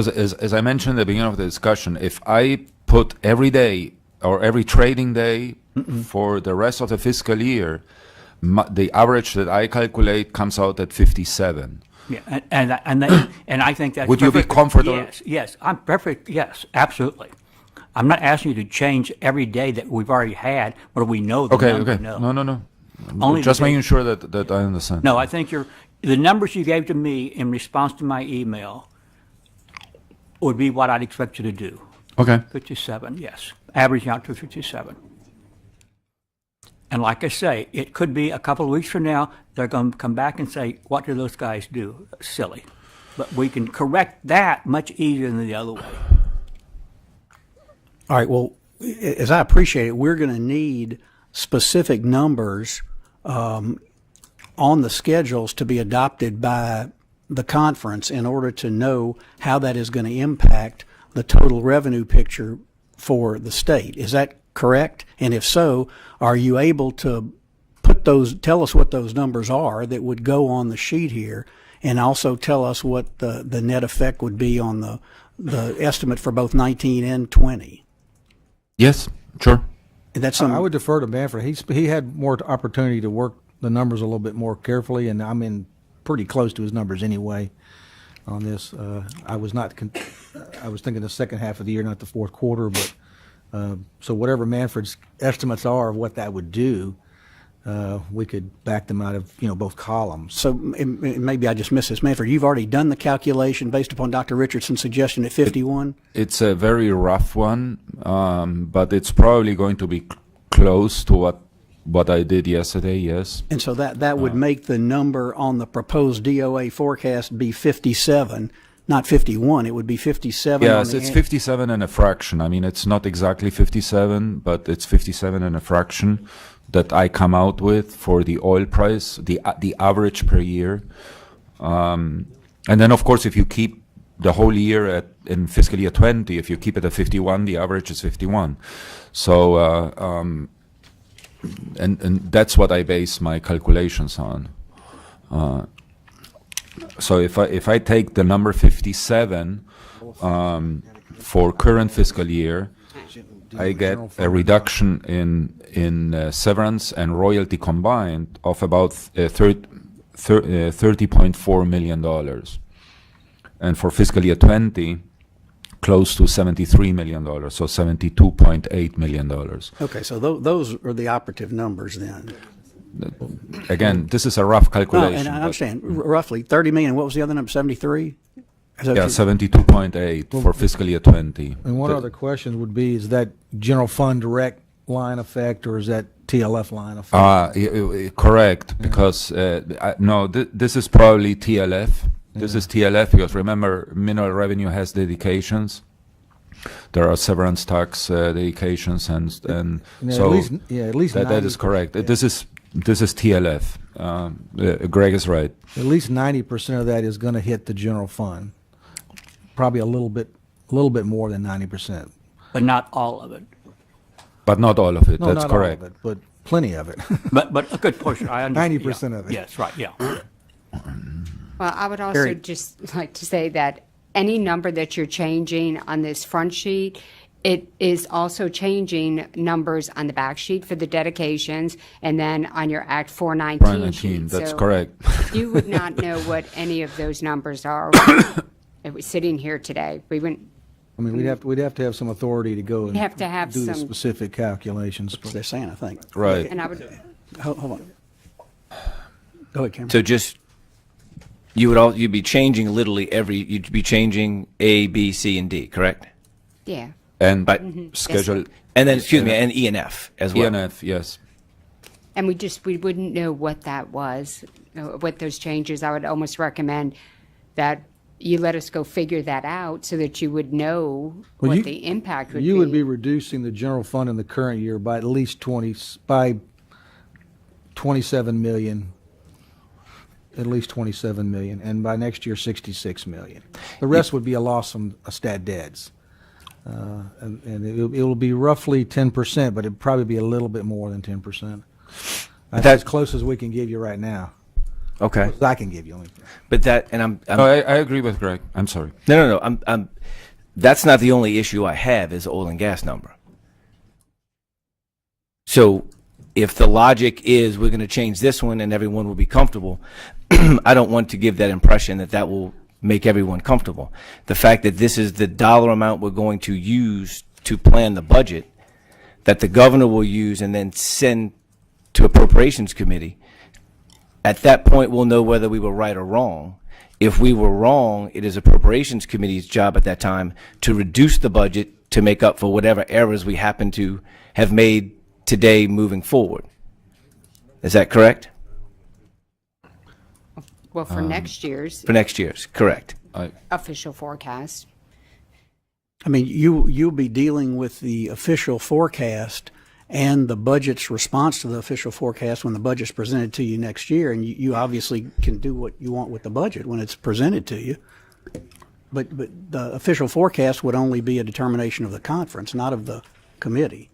As I mentioned at the beginning of the discussion, if I put every day or every trading day for the rest of the fiscal year, the average that I calculate comes out at 57. Yeah, and I think that's Would you be perfect. comfortable? Yes, I'm perfect. Yes, absolutely. I'm not asking you to change every day that we've already had, where we know the Okay, number. okay. No. Only Just the day- making sure that I understand. No, I think the numbers you gave to me in response to my email would be what I'd expect you to do. Okay. 57, yes, averaging out to 57. And like I say, it could be a couple of weeks from now, they're going to come back and say, what do those guys do? Silly. But we can correct that much easier than the other way. All right, well, as I appreciate it, we're going to need specific numbers on the schedules to be adopted by the conference in order to know how that is going to impact the total revenue picture for the state. Is that correct? And if so, are you able to tell us what those numbers are that would go on the sheet here, and also tell us what the net effect would be on the estimate for both 19 and 20? Yes, sure. And that's something I would defer to Manfred. He had more opportunity to work the numbers a little bit more carefully, and I'm in pretty close to his numbers anyway on this. I was thinking the second half of the year, not the fourth quarter, but so whatever Manfred's estimates are of what that would do, we could back them out of both columns. So maybe I just missed this. Manfred, you've already done the calculation based upon Dr. Richardson's suggestion at 51? It's a very rough one, but it's probably going to be close to what I did yesterday, yes. And so that would make the number on the proposed DOA forecast be 57, not 51. It would be 57. Yes, it's 57 and a fraction. I mean, it's not exactly 57, but it's 57 and a fraction that I come out with for the oil price, the average per year. And then, of course, if you keep the whole year in fiscal year 20, if you keep it at 51, the average is 51. So, and that's what I base my calculations on. So if I take the number 57 for current fiscal year, I get a reduction in severance and royalty combined of about $30.4 million, and for fiscal year 20, close to $73 million, so $72.8 million. Okay, so those are the operative numbers then. Again, this is a rough No, calculation. and I but- understand, roughly 30 million. What was the other number, 73? Yeah, 72.8 for fiscal year 20. And one other question would be, is that general fund direct line effect, or is that TLF line effect? Correct, because no, this is probably TLF. This is TLF because remember, mineral revenue has dedications. There are severance tax dedications, and Yeah, so at least that is 90%. correct. This is TLF. Greg is right. At least 90% of that is going to hit the general fund. Probably a little bit more than 90%. But not all of it. But not all of it. No, That's not correct. all of it, but plenty of it. But a good portion. I understand. 90% yeah. of it. Yes, right, yeah. Well, I would also Very- just like to say that any number that you're changing on this front sheet, it is also changing numbers on the back sheet for the dedications, and then on your Act 419 419, sheet. that's So correct. You would not know what any of those numbers are if we're sitting here today. We wouldn't, I mean, we'd have to have some authority to go and have to have do the some- specific calculations. That's what they're saying, I think. Right. and I would, Hold on. Go ahead, Cameron. So just, you'd be changing literally you'd be changing A, B, C, and D, correct? yeah. And But schedule And then, excuse me, and E and F as well. ENF, yes. And we wouldn't know what that was, what those changes. I would almost recommend that you let us go figure that out so that you would know Well, what you- the impact would be. You would be reducing the general fund in the current year by at least 27 million, at least 27 million, and by next year, 66 million. The rest would be a loss from stat deads. And it will be roughly 10%, but it'd probably be a little bit more than 10%. That's as close as we can give you right now. Okay. that I can give you. Only. But that, and No, I agree with Greg. I'm sorry. no. That's not the only issue I have is the oil and gas number. So if the logic is we're going to change this one and everyone will be comfortable, I don't want to give that impression that that will make everyone comfortable. The fact that this is the dollar amount we're going to use to plan the budget that the governor will use and then send to appropriations committee, at that point we'll know whether we were right or wrong. If we were wrong, it is appropriations committee's job at that time to reduce the budget to make up for whatever errors we happen to have made today moving forward. Is that correct? Well, for next year's For next year's, correct. official forecast. I mean, you'll be dealing with the official forecast and the budget's response to the official forecast when the budget's presented to you next year, and you obviously can do what you want with the budget when it's presented to you. But the official forecast would only be a determination of the conference, not of the committee.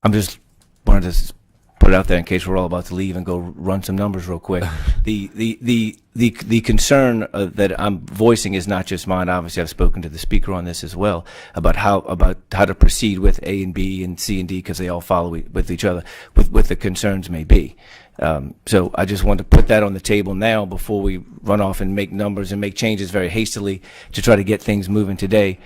I'm just wanted to put it out there in case we're all about to leave and go run some numbers real quick. The concern that I'm voicing is not just mine. Obviously, I've spoken to the speaker on this as well about how to proceed with A and B and C and D because they all follow with each other. With the concerns may be. So I just want to put that on the table now before we run off and make numbers and make changes very hastily to try to get things moving today.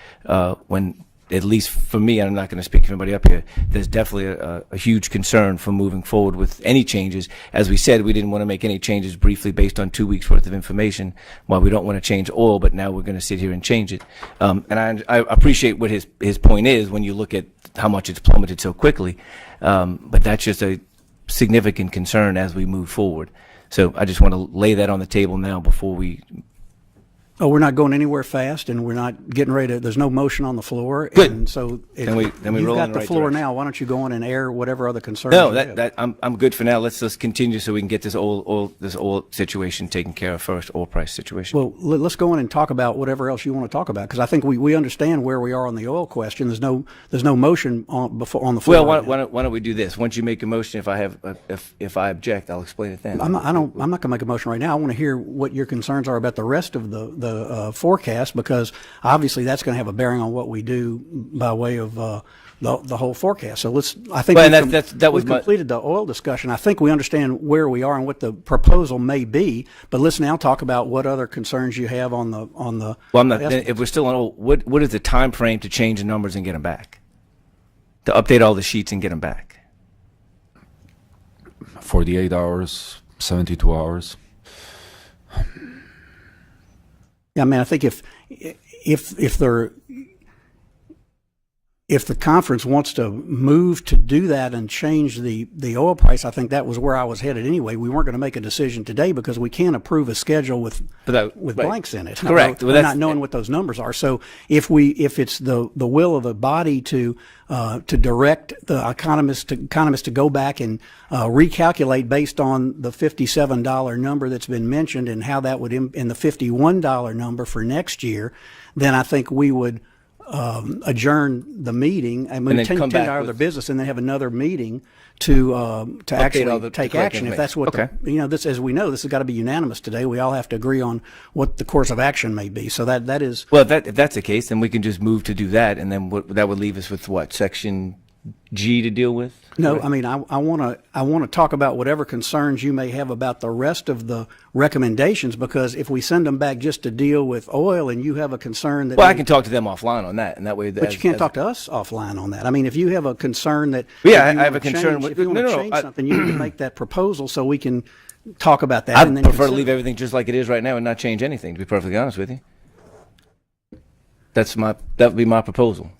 When at least for me, and I'm not going to speak for anybody up here, there's definitely a huge concern for moving forward with any changes. As we said, we didn't want to make any changes briefly based on 2 weeks worth of information while we don't want to change oil, but now we're going to sit here and change it. And I appreciate what his point is when you look at how much it's plummeted so quickly. But that's just a significant concern as we move forward. So I just want to lay that on the table now before we. Oh, we're not going anywhere fast, and we're not getting ready to, there's no motion on the floor. Good. And so if Then we you've roll got in the the right floor direction. now, why don't you go on and air whatever other concerns No, you have? that I'm good for now. Let's just continue so we can get this oil situation taken care of first, oil price situation. Well, let's go in and talk about whatever else you want to talk about, because I think we understand where we are on the oil question. There's no motion on the floor. Well, right now. why don't we do this? Once you make a motion, if I object, I'll explain it then. I'm not going to make a motion right now. I want to hear what your concerns are about the rest of the forecast, because obviously that's going to have a bearing on what we do by way of the whole forecast. So I think Well, and that was we've my- completed the oil discussion. I think we understand where we are and what the proposal may be. But let's now talk about what other concerns you have on the. Well, I'm not. estimates. If we're still on oil, what is the time frame to change the numbers and get them back? To update all the sheets and get them back? 48 hours, 72 hours. Yeah, I mean, I think if the conference wants to move to do that and change the oil price, I think that was where I was headed anyway. We weren't going to make a decision today because we can't approve a schedule with Right. blanks in it. Correct. Well, We're that's- not knowing what those numbers are. So if it's the will of the body to direct the economists to go back and recalculate based on the $57 number that's been mentioned and how that would and the $51 number for next year, then I think we would adjourn the meeting and then take come back out of their with- business and then have another meeting to actually all the take correct action if information. that's what Okay. this, as we know, this has got to be unanimous today. We all have to agree on what the course of action may be. So that is Well, if that's the case, then we can just move to do that, and then that would leave us with what, section G to deal with? no. I mean, I want to talk about whatever concerns you may have about the rest of the recommendations, because if we send them back just to deal with oil and you have a concern that Well, I can talk to them offline on that, and that way. but you can't talk to us offline on that. I mean, if you have a concern that Yeah, that you I have wanna a concern change- with- if you want no, to no, change I- something, you need to make that proposal so we can talk about that. I'd and then prefer to consider leave it. everything just like it is right now and not change anything, to be perfectly honest with you. That would be my proposal.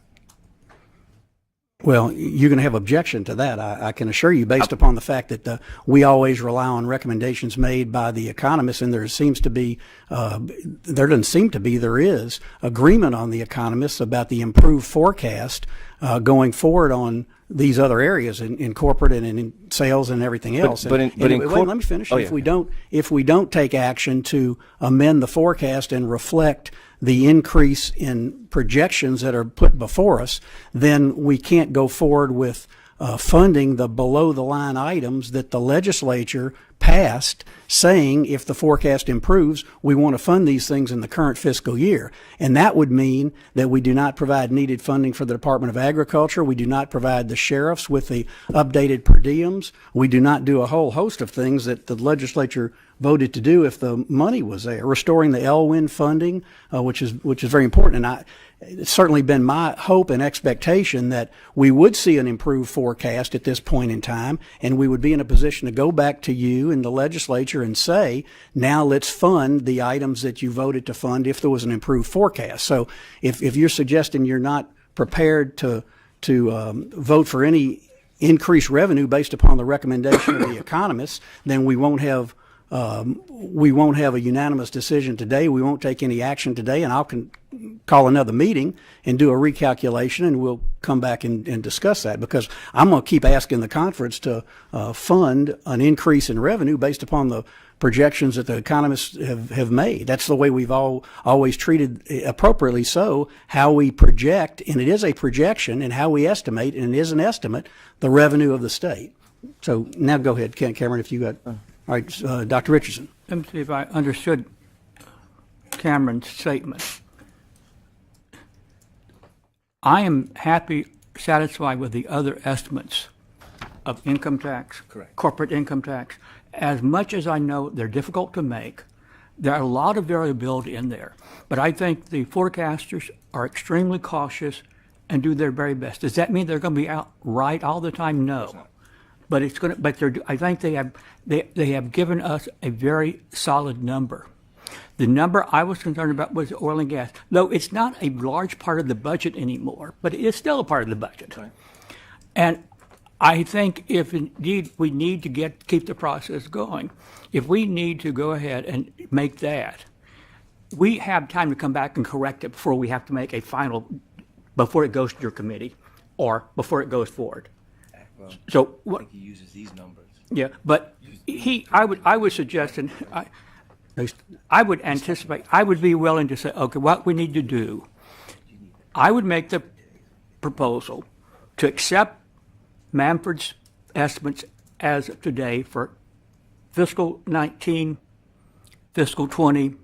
Well, you're going to have objection to that. I can assure you, based upon the fact that we always rely on recommendations made by the economists, and there doesn't seem to be, there is agreement on the economists about the improved forecast going forward on these other areas in corporate and in sales and everything else. but in Wait, corp- let me finish. Oh, If yeah. we don't take action to amend the forecast and reflect the increase in projections that are put before us, then we can't go forward with funding the below the line items that the legislature passed saying if the forecast improves, we want to fund these things in the current fiscal year. And that would mean that we do not provide needed funding for the Department of Agriculture. We do not provide the sheriffs with the updated per diems. We do not do a whole host of things that the legislature voted to do if the money was there. Restoring the LWIN funding, which is very important. And it's certainly been my hope and expectation that we would see an improved forecast at this point in time, and we would be in a position to go back to you and the legislature and say, now let's fund the items that you voted to fund if there was an improved forecast. So if you're suggesting you're not prepared to vote for any increased revenue based upon the recommendation of the economists, then we won't have a unanimous decision today. We won't take any action today, and I'll call another meeting and do a recalculation, and we'll come back and discuss that, because I'm going to keep asking the conference to fund an increase in revenue based upon the projections that the economists have made. That's the way we've always treated, appropriately so, how we project, and it is a projection, and how we estimate, and it is an estimate, the revenue of the state. So now go ahead, Cameron, if you got... All right, Dr. Richardson. Let me see if I understood Cameron's statement. I am satisfied with the other estimates of income tax, corporate income tax. As much as I know they're difficult to make, there are a lot of variability in there. But I think the forecasters are extremely cautious and do their very best. Does that mean they're going to be out right all the time? No. But it's going to. But I think they have given us a very solid number. The number I was concerned about was oil and gas, though it's not a large part of the budget anymore. But it is still a part of the budget. Right. And I think if indeed we need to keep the process going, if we need to go ahead and make that, we have time to come back and correct it before we have to make a final, before it goes to your committee, or before it goes forward. So I think he uses these numbers. Yeah, but I would suggest, and I would anticipate, I would be willing to say, okay, what we need to do, I would make the proposal to accept Manfred's estimates as of today for fiscal 19, fiscal 20,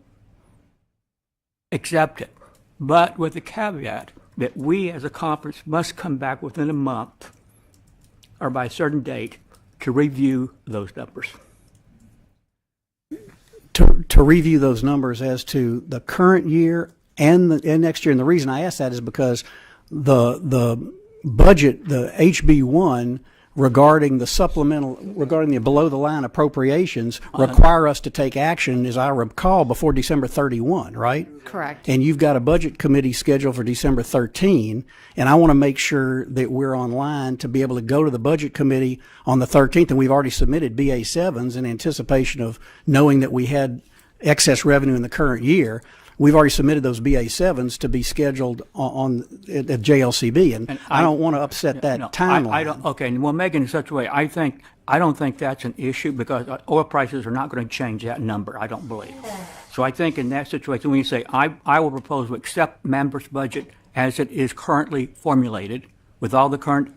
accept it, but with the caveat that we as a conference must come back within a month or by a certain date to review those numbers. To review those numbers as to the current year and next year. And the reason I ask that is because the budget, the HB1, regarding the below the line appropriations require us to take action, as I recall, before December 31, right? Correct. And you've got a budget committee scheduled for December 13, and I want to make sure that we're online to be able to go to the budget committee on the 13th, and we've already submitted BA7s in anticipation of knowing that we had excess revenue in the current year. We've already submitted those BA7s to be scheduled at JLCB, and I don't want to upset that timeline. I don't. Okay, and we'll make it in such a way. I don't think that's an issue, because oil prices are not going to change that number. I don't believe. So I think in that situation, when you say I will propose to accept Manfred's budget as it is currently formulated, with all the current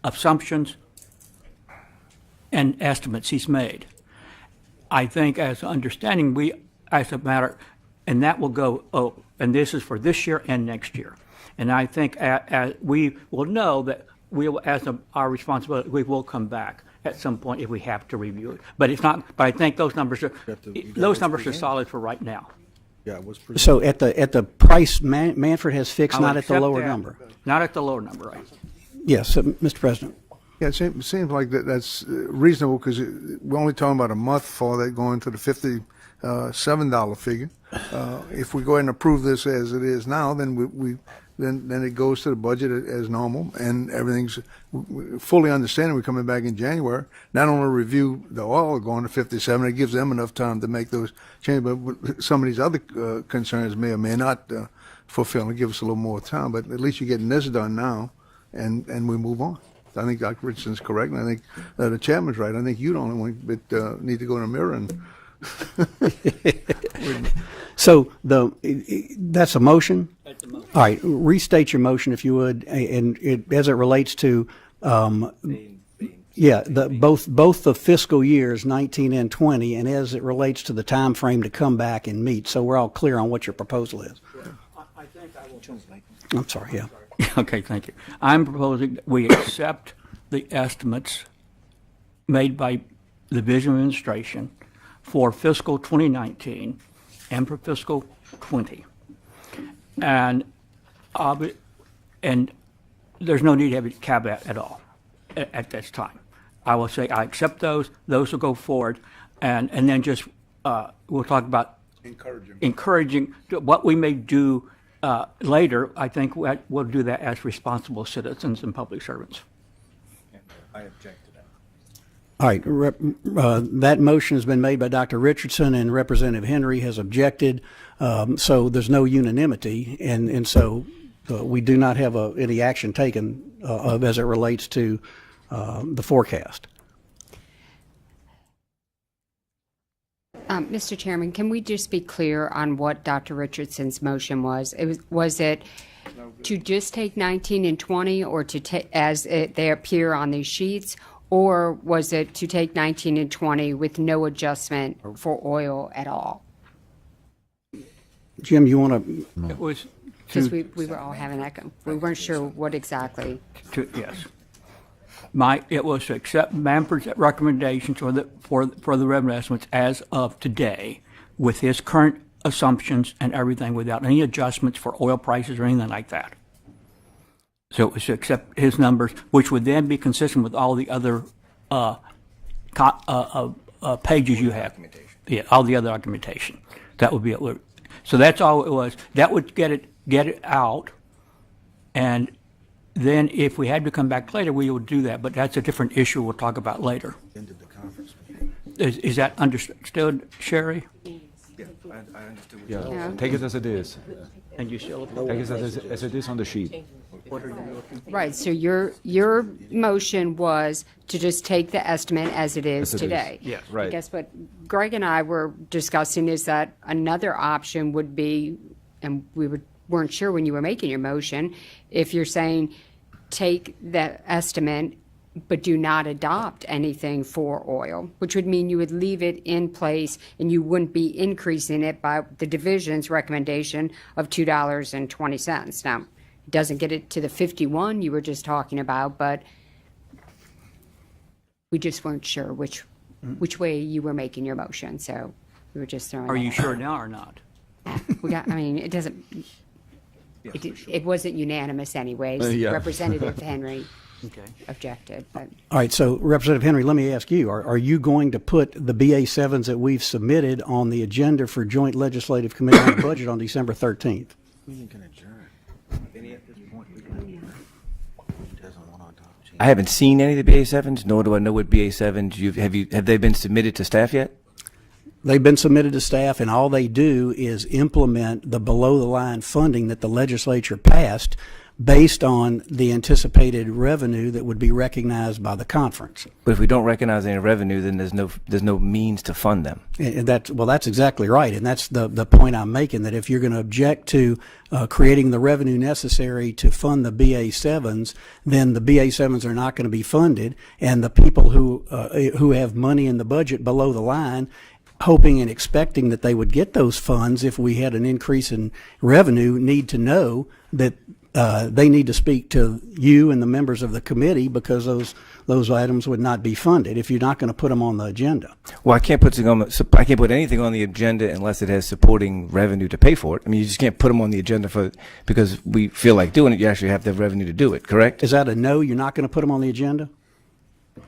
assumptions and estimates he's made, I think as understanding as a matter. And that will go, and this is for this year and next year. And I think as we will know that we will, our responsibility, we will come back at some point if we have to review it. But it's not. But I think those numbers are solid for right now. Yeah, it was pretty. So at the price Manfred has fixed, not at the lower number. Not at the lower number, right? Yes, Mr. President. Yeah, it seems like that's reasonable, because we're only talking about a month for that going to the $57 figure. If we go ahead and approve this as it is now, then then it goes to the budget as normal, and everything's fully understanding. We're coming back in January, not only review the oil going to 57, it gives them enough time to make those changes, but some of these other concerns may or may not fulfill, and give us a little more time. But at least you're getting this done now, and we move on. I think Dr. Richardson's correct, and I think the chairman's right. I think you don't need to go in the mirror and So that's a motion? That's a motion. All right, restate your motion if you would, and as it relates to Yeah, both the fiscal years 19 and 20, and as it relates to the time frame to come back and meet. So we're all clear on what your proposal is. I think I will. I'm sorry, yeah. Okay, thank you. I'm proposing that we accept the estimates made by the Division of Administration for fiscal 2019 and for fiscal 20. And there's no need to have a caveat at all at this time. I will say I accept those. Those will go forward, and then just we'll talk about encouraging what we may do later. I think we'll do that as responsible citizens and public servants. I object to that. All right, that motion has been made by Dr. Richardson, and Representative Henry has objected. So there's no unanimity, and so we do not have any action taken as it relates to the forecast. Mr. Chairman, can we just be clear on what Dr. Richardson's motion was? Was it to just take 19 and 20, or to take they appear on these sheets, or was it to take 19 and 20 with no adjustment for oil at all? Jim, you want to? It was Because we were all having that, we weren't sure what exactly. yes. It was to accept Manford's recommendations for the revenue estimates as of today, with his current assumptions and everything, without any adjustments for oil prices or anything like that. So it was to accept his numbers, which would then be consistent with all the other pages you have. Yeah, all the other documentation. That would be it. So that's all it was. That would get it out, and then if we had to come back later, we would do that. But that's a different issue we'll talk about later. Is that understood, Sherry? I understood. Yeah, Yeah. take it as it is. And you still? Take it as it is on the sheet. Right, so your motion was to just take the estimate as it is As it is. today. Yes. Right. I guess what Greg and I were discussing is that another option would be, and weren't sure when you were making your motion, if you're saying take the estimate but do not adopt anything for oil, which would mean you would leave it in place and you wouldn't be increasing it by the division's recommendation of $2.20. Now, it doesn't get it to the 51 you were just talking about, but we just weren't sure which way you were making your motion, so we were just throwing Are that you out. sure now or not? It doesn't, it wasn't unanimous anyways. Yeah. Representative Henry Okay. objected, but All right, so Representative Henry, let me ask you, are you going to put the BA7s that we've submitted on the agenda for Joint Legislative Committee on the Budget on December 13th? I haven't seen any of the BA7s, nor do I know what BA7s have they been submitted to staff yet? They've been submitted to staff, and all they do is implement the below-the-line funding that the legislature passed based on the anticipated revenue that would be recognized by the conference. But if we don't recognize any revenue, then there's no means to fund them. And that's exactly right, and that's the point I'm making, that if you're going to object to creating the revenue necessary to fund the BA7s, then the BA7s are not going to be funded, and the people who have money in the budget below the line, hoping and expecting that they would get those funds if we had an increase in revenue, need to know that they need to speak to you and the members of the committee, because those items would not be funded if you're not going to put them on the agenda. Well, I can't put anything on the agenda unless it has supporting revenue to pay for it. I mean, you just can't put them on the agenda because we feel like doing it. You actually have to have revenue to do it, correct? Is that a no? You're not going to put them on the agenda?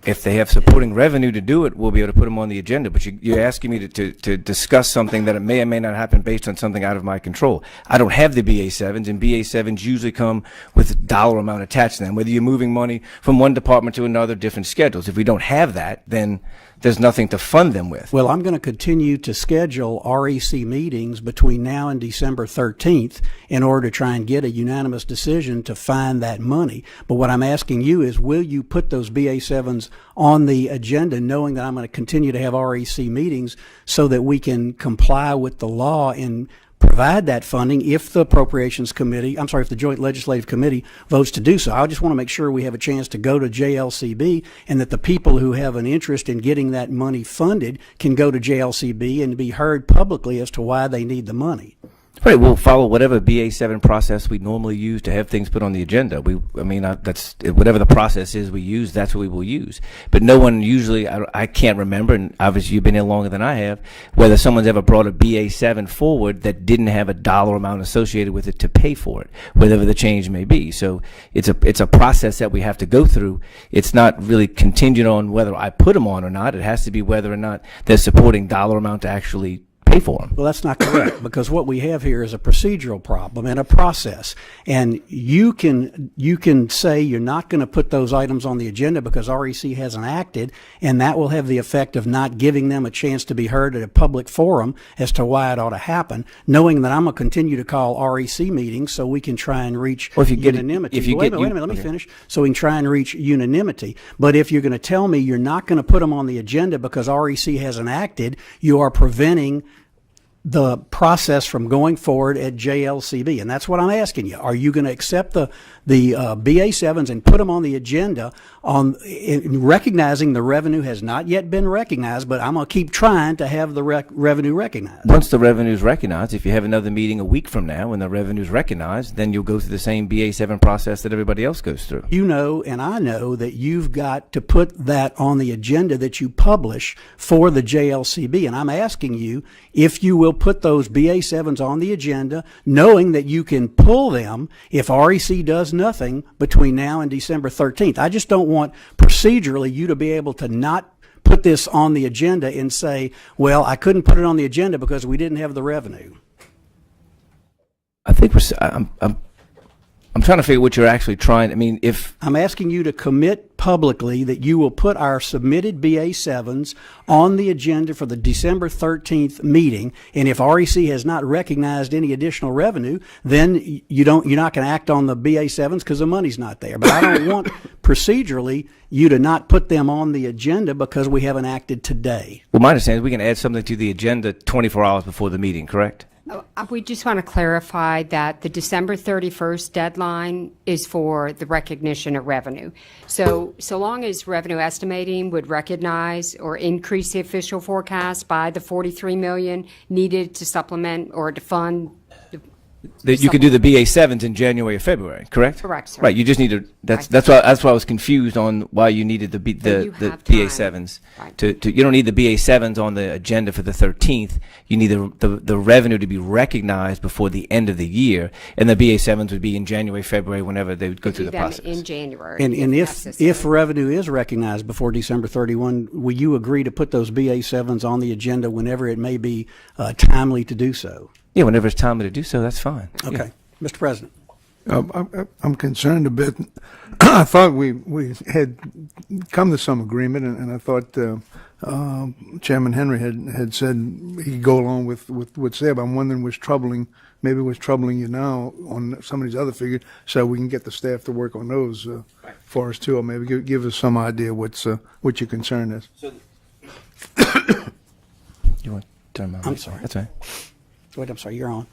If they have supporting revenue to do it, we'll be able to put them on the agenda. But you're asking me to discuss something that may or may not happen based on something out of my control. I don't have the BA7s, and BA7s usually come with a dollar amount attached to them. Whether you're moving money from one department to another, different schedules. If we don't have that, then there's nothing to fund them with. Well, I'm going to continue to schedule REC meetings between now and December 13th in order to try and get a unanimous decision to find that money. But what I'm asking you is, will you put those BA7s on the agenda, knowing that I'm going to continue to have REC meetings so that we can comply with the law in provide that funding if the Appropriations Committee, I'm sorry, if the Joint Legislative Committee votes to do so. I just want to make sure we have a chance to go to JLCB and that the people who have an interest in getting that money funded can go to JLCB and be heard publicly as to why they need the money. Right, we'll follow whatever BA7 process we normally use to have things put on the agenda. That's whatever the process is we use, that's what we will use. But no one usually, I can't remember, and obviously you've been here longer than I have, whether someone's ever brought a BA7 forward that didn't have a dollar amount associated with it to pay for it, whatever the change may be. So it's a process that we have to go through. It's not really contingent on whether I put them on or not. It has to be whether or not they're supporting dollar amount to actually pay for them. Well, that's not correct, because what we have here is a procedural problem and a process. And you can say you're not going to put those items on the agenda because REC hasn't acted, and that will have the effect of not giving them a chance to be heard at a public forum as to why it ought to happen, knowing that I'm going to continue to call REC meetings so we can try and reach unanimity. Wait a minute, let me finish. So we can try and reach unanimity. But if you're going to tell me you're not going to put them on the agenda because REC hasn't acted, you are preventing the process from going forward at JLCB. And that's what I'm asking you. Are you going to accept the BA7s and put them on the agenda in recognizing the revenue has not yet been recognized, but I'm going to keep trying to have the revenue recognized? Once the revenue is recognized, if you have another meeting a week from now and the revenue is recognized, then you'll go through the same BA7 process that everybody else goes through. You know, and I know that you've got to put that on the agenda that you publish for the JLCB. And I'm asking you if you will put those BA7s on the agenda, knowing that you can pull them if REC does nothing between now and December 13th. I just don't want procedurally you to be able to not put this on the agenda and say, well, I couldn't put it on the agenda because we didn't have the revenue. I think I'm trying to figure what you're actually trying. I mean, if I'm asking you to commit publicly that you will put our submitted BA7s on the agenda for the December 13th meeting, and if REC has not recognized any additional revenue, then you're not going to act on the BA7s because the money's not there. But I don't want procedurally you to not put them on the agenda because we haven't acted today. well, my understanding is we can add something to the agenda 24 hours before the meeting, correct? We just want to clarify that the December 31st deadline is for the recognition of revenue. So long as revenue estimating would recognize or increase the official forecast by the $43 million needed to supplement or to fund. That you could do the BA7s in January or February, correct? Correct, sir. Right. You just need to. That's why I was confused on why you needed the you have BA7s. Right. You don't need the BA7s on the agenda for the 13th. You need the revenue to be recognized before the end of the year, and the BA7s would be in January, February, whenever they would go through the Do them process. in January. And necessary. if revenue is recognized before December 31, will you agree to put those BA7s on the agenda whenever it may be timely to do so? Yeah, whenever it's time to do so, that's fine. Okay. Yeah. Mr. President. I'm concerned a bit. I thought we had come to some agreement, and I thought Chairman Henry had said he'd go along with what's there. But I'm wondering what's troubling you now on some of these other figures, so we can get the staff to work on those for us too, or maybe give us some idea what your concern is. You want to turn my I'm sorry. That's right. Wait, I'm sorry, you're on.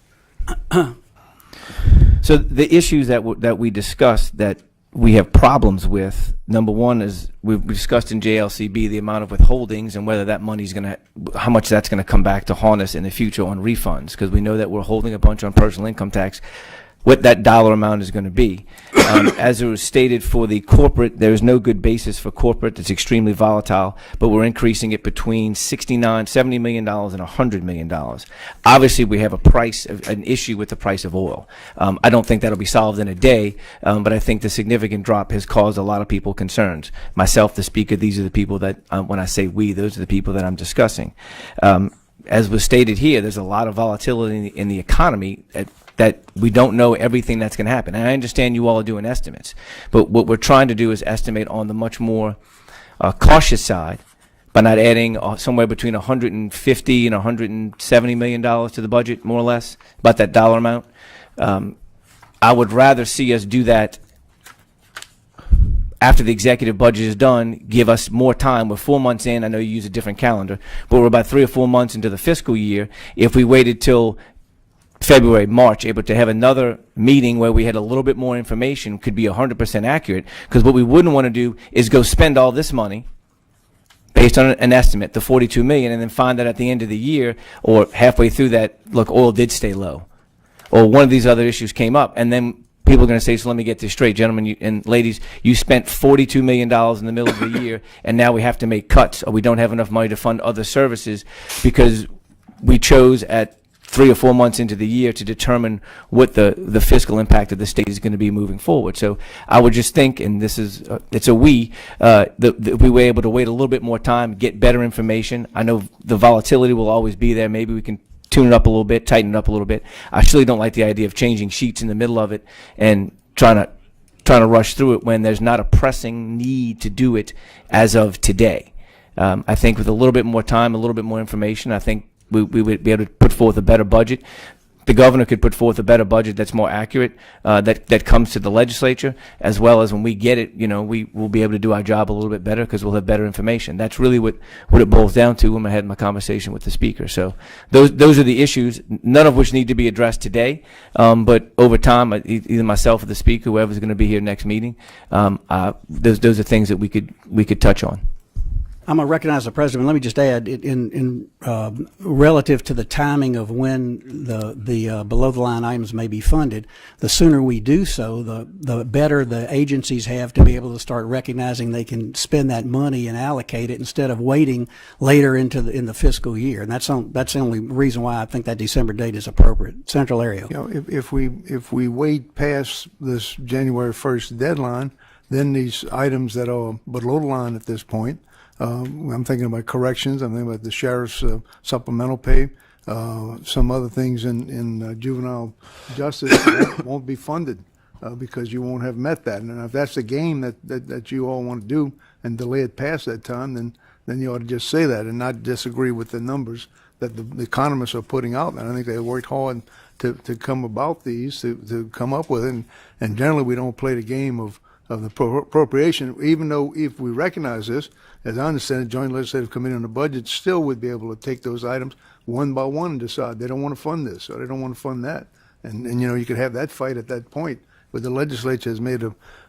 So the issues that we discussed that we have problems with, number one is we've discussed in JLCB the amount of withholdings and whether that money's going to, how much that's going to come back to haunt us in the future on refunds, because we know that we're holding a bunch on personal income tax, what that dollar amount is going to be. As it was stated for the corporate, there is no good basis for corporate. It's extremely volatile, but we're increasing it between $70 million and $100 million. Obviously, we have an issue with the price of oil. I don't think that'll be solved in a day, but I think the significant drop has caused a lot of people concerns. Myself, the speaker, these are the people that, when I say we, those are the people that I'm discussing. As was stated here, there's a lot of volatility in the economy that we don't know everything that's going to happen. And I understand you all are doing estimates, but what we're trying to do is estimate on the much more cautious side by not adding somewhere between $150 and $170 million to the budget, more or less, about that dollar amount. I would rather see us do that after the executive budget is done, give us more time. We're 4 months in. I know you use a different calendar, but we're about 3 or 4 months into the fiscal year. If we waited till February, March, able to have another meeting where we had a little bit more information, could be 100% accurate. Because what we wouldn't want to do is go spend all this money based on an estimate, the 42 million, and then find that at the end of the year or halfway through that, look, oil did stay low, or one of these other issues came up, and then people are going to say, so let me get this straight, gentlemen and ladies, you spent $42 million in the middle of the year, and now we have to make cuts, or we don't have enough money to fund other services because we chose at 3 or 4 months into the year to determine what the fiscal impact of the state is going to be moving forward. So I would just think, and this is, it's a that we were able to wait a little bit more time, get better information. I know the volatility will always be there. Maybe we can tune it up a little bit, tighten it up a little bit. I surely don't like the idea of changing sheets in the middle of it and trying to rush through it when there's not a pressing need to do it as of today. I think with a little bit more time, a little bit more information, I think we would be able to put forth a better budget. The governor could put forth a better budget that's more accurate, that comes to the legislature, as well as when we get it, we will be able to do our job a little bit better because we'll have better information. That's really what it boils down to when I had my conversation with the speaker. So those are the issues, none of which need to be addressed today, but over time, either myself or the speaker, whoever's going to be here next meeting, those are things that we could touch on. I'm going to recognize the president. Let me just add, in relative to the timing of when the below the line items may be funded, the sooner we do so, the better the agencies have to be able to start recognizing they can spend that money and allocate it instead of waiting later in the fiscal year. And that's the only reason why I think that December date is appropriate. Senator Lario. If we wait past this January 1st deadline, then these items that are below the line at this point, I'm thinking about corrections. I'm thinking about the sheriff's supplemental pay, some other things in juvenile justice that won't be funded because you won't have met that. And if that's the game that you all want to do and delay it past that time, then you ought to just say that and not disagree with the numbers that the economists are putting out. And I think they worked hard to come about these, to come up with it. And generally, we don't play the game of the appropriation, even though if we recognize this, as I understand it, Joint Legislative Committee on the Budget still would be able to take those items one by one and decide they don't want to fund this or they don't want to fund that. And you could have that fight at that point. But the legislature has made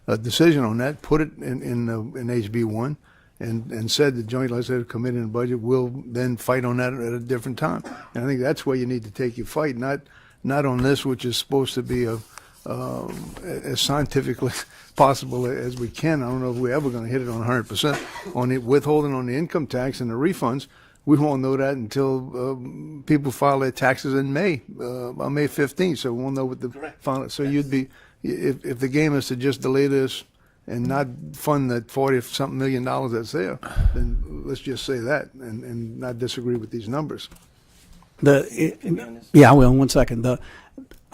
a decision on that, put it in HB 1, and said the Joint Legislative Committee on the Budget will then fight on that at a different time. And I think that's where you need to take your fight, not on this, which is supposed to be as scientifically possible as we can. I don't know if we're ever going to hit it on 100%. On the withholding on the income tax and the refunds, we won't know that until people file their taxes in May, on May 15th. So we won't know what the final. So you'd be, if the game is to just delay this and not fund that 40-something million that's there, then let's just say that and not disagree with these numbers. Yeah, I will in 1 second.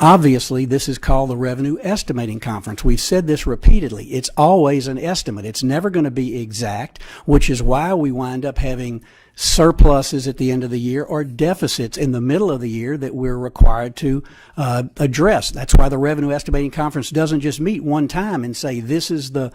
Obviously, this is called the Revenue Estimating Conference. We've said this repeatedly. It's always an estimate. It's never going to be exact, which is why we wind up having surpluses at the end of the year or deficits in the middle of the year that we're required to address. That's why the Revenue Estimating Conference doesn't just meet one time and say this is the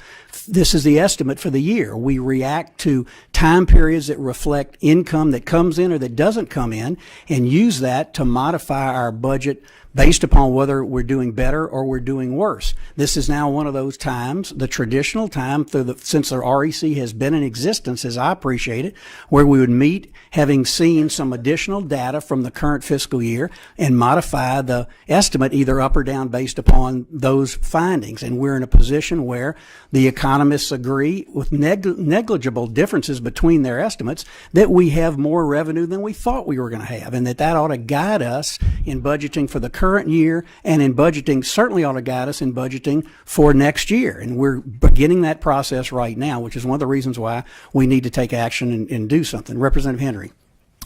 estimate for the year. We react to time periods that reflect income that comes in or that doesn't come in and use that to modify our budget based upon whether we're doing better or we're doing worse. This is now one of those times, the traditional time since the REC has been in existence, as I appreciate it, where we would meet having seen some additional data from the current fiscal year and modify the estimate either up or down based upon those findings. And we're in a position where the economists agree with negligible differences between their estimates that we have more revenue than we thought we were going to have, and that ought to guide us in budgeting for the current year and in budgeting, certainly ought to guide us in budgeting for next year. And we're beginning that process right now, which is one of the reasons why we need to take action and do something. Representative Henry.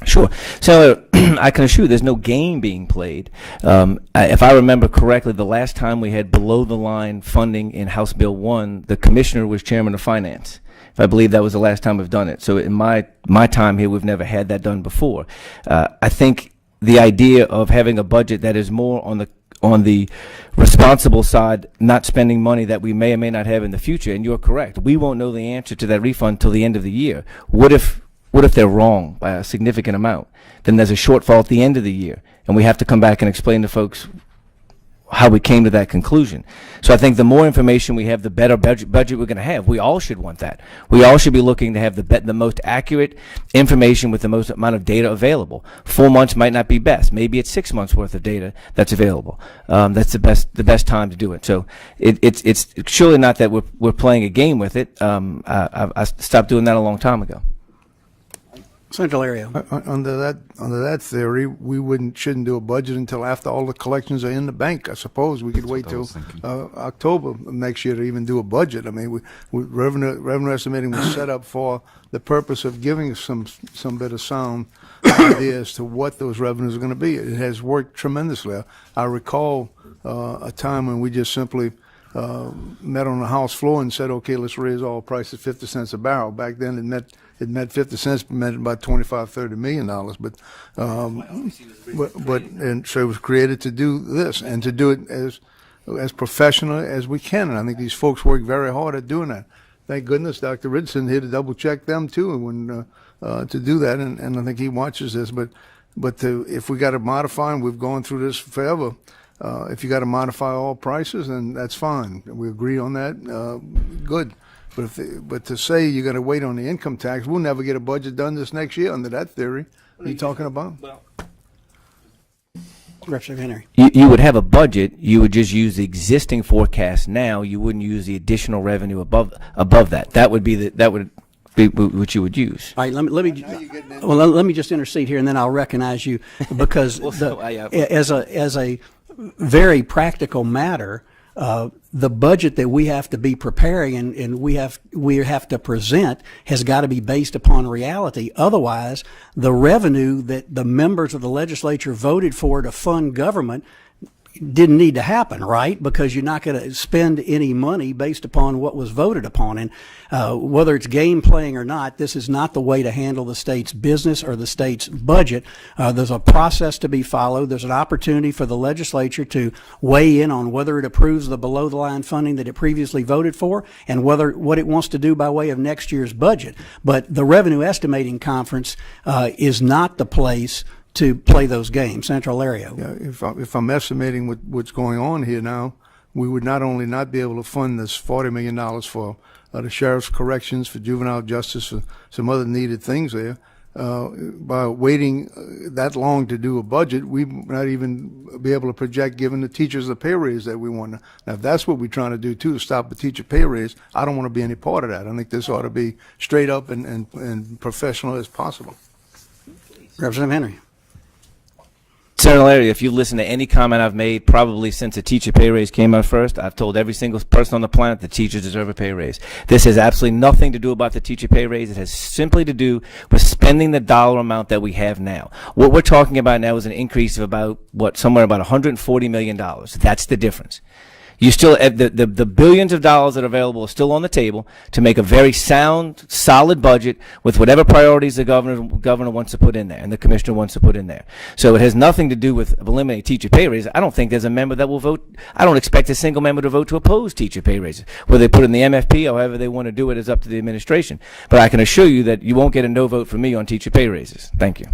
Sure. So I can assure you there's no game being played. If I remember correctly, the last time we had below-the-line funding in House Bill 1, the commissioner was chairman of finance. If I believe that was the last time we've done it. So in my time here, we've never had that done before. I think the idea of having a budget that is more on the responsible side, not spending money that we may or may not have in the future, and you're correct, we won't know the answer to that refund till the end of the year. What if what if they're wrong by a significant amount? Then there's a shortfall at the end of the year, and we have to come back and explain to folks how we came to that conclusion. So I think the more information we have, the better budget we're going to have. We all should want that. We all should be looking to have the most accurate information with the most amount of data available. 4 months might not be best. Maybe it's 6 months worth of data that's available. That's the best time to do it. So it's surely not that we're playing a game with it. I stopped doing that a long time ago. Senator Lario. Under that theory, we shouldn't do a budget until after all the collections are in the bank. I suppose we could wait what I till was thinking. October of next year to even do a budget. I mean, revenue estimating was set up for the purpose of giving us some bit of sound idea as to what those revenues are going to be. It has worked tremendously. I recall a time when we just simply met on the House floor and said, "Okay, let's raise oil prices 50 cents a barrel." Back then, it meant 50 cents meant about $25–30 million. But and so it was created to do this and to do it as professional as we can. And I think these folks work very hard at doing that. Thank goodness Dr. Richardson here to double check them too when to do that. And I think he watches this. But if we got to modify, and we've gone through this forever. If you got to modify all prices, then that's fine. We agree on that. Good. But to say you're going to wait on the income tax, we'll never get a budget done this next year under that theory. What are you talking about? Representative Henry. You would have a budget. You would just use the existing forecast now. You wouldn't use the additional revenue above that. That would be what you would use. All right, let me just intercede here, and then I'll recognize you because as a very practical matter, the budget that we have to be preparing and we have to present has got to be based upon reality. Otherwise, the revenue that the members of the legislature voted for to fund government didn't need to happen, right? Because you're not going to spend any money based upon what was voted upon. And whether it's game playing or not, this is not the way to handle the state's business or the state's budget. There's a process to be followed. There's an opportunity for the legislature to weigh in on whether it approves the below-the-line funding that it previously voted for and what it wants to do by way of next year's budget. But the Revenue Estimating Conference is not the place to play those games. Senator Lario. Yeah, if I'm estimating what's going on here now, we would not only not be able to fund this $40 million for the sheriff's corrections, for juvenile justice, for some other needed things there, by waiting that long to do a budget, we not even be able to project giving the teachers the pay raise that we want. Now, if that's what we're trying to do too, to stop the teacher pay raise, I don't want to be any part of that. I think this ought to be straight up and professional as possible. Representative Henry. Senator Larry, if you listen to any comment I've made, probably since the teacher pay raise came out first, I've told every single person on the planet that teachers deserve a pay raise. This has absolutely nothing to do about the teacher pay raise. It has simply to do with spending the dollar amount that we have now. What we're talking about now is an increase of somewhere about $140 million. That's the difference. You still the billions of dollars that are available are still on the table to make a very sound, solid budget with whatever priorities the governor wants to put in there and the commissioner wants to put in there. So it has nothing to do with eliminating teacher pay raises. I don't think there's a member that will vote. I don't expect a single member to vote to oppose teacher pay raises. Whether they put in the MFP or however they want to do it is up to the administration. But I can assure you that you won't get a no vote from me on teacher pay raises. Thank you.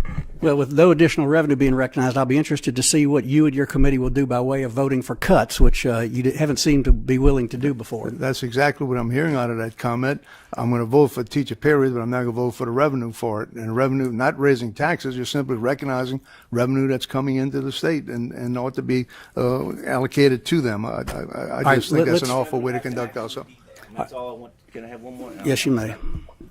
Well, with no additional revenue being recognized, I'll be interested to see what you and your committee will do by way of voting for cuts, which you haven't seemed to be willing to do before. That's exactly what I'm hearing out of that comment. I'm going to vote for teacher pay raise, but I'm not going to vote for the revenue for it. And revenue, not raising taxes, you're simply recognizing revenue that's coming into the state and ought to be allocated to them. I just think that's an awful way to conduct ourselves. That's all I want. Can I have one more? Yes, you may.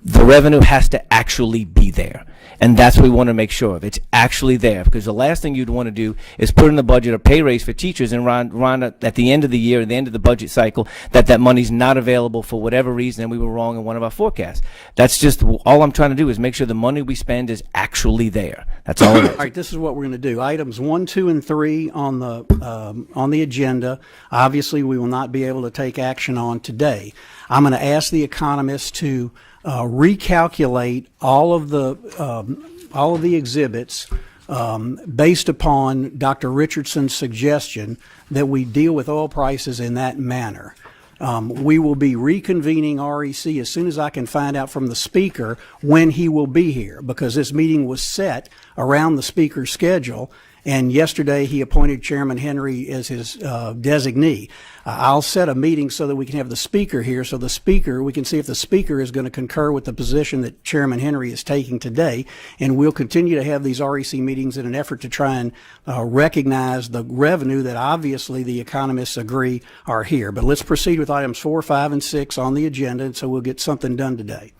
The revenue has to actually be there. And that's what we want to make sure of. It's actually there. Because the last thing you'd want to do is put in the budget a pay raise for teachers and run at the end of the year, at the end of the budget cycle, that money's not available for whatever reason and we were wrong in one of our forecasts. That's just all I'm trying to do is make sure the money we spend is actually there. That's all it is. All right, this is what we're going to do. Items 1, 2, and 3 on the agenda, obviously we will not be able to take action on today. I'm going to ask the economists to recalculate all of the exhibits based upon Dr. Richardson's suggestion that we deal with oil prices in that manner. We will be reconvening REC as soon as I can find out from the speaker when he will be here, because this meeting was set around the speaker's schedule. And yesterday, he appointed Chairman Henry as his designee. I'll set a meeting so that we can have the speaker here, so we can see if the speaker is going to concur with the position that Chairman Henry is taking today. And we'll continue to have these REC meetings in an effort to try and recognize the revenue that obviously the economists agree are here. But let's proceed with items 4, 5, and 6 on the agenda, and so we'll get something done today.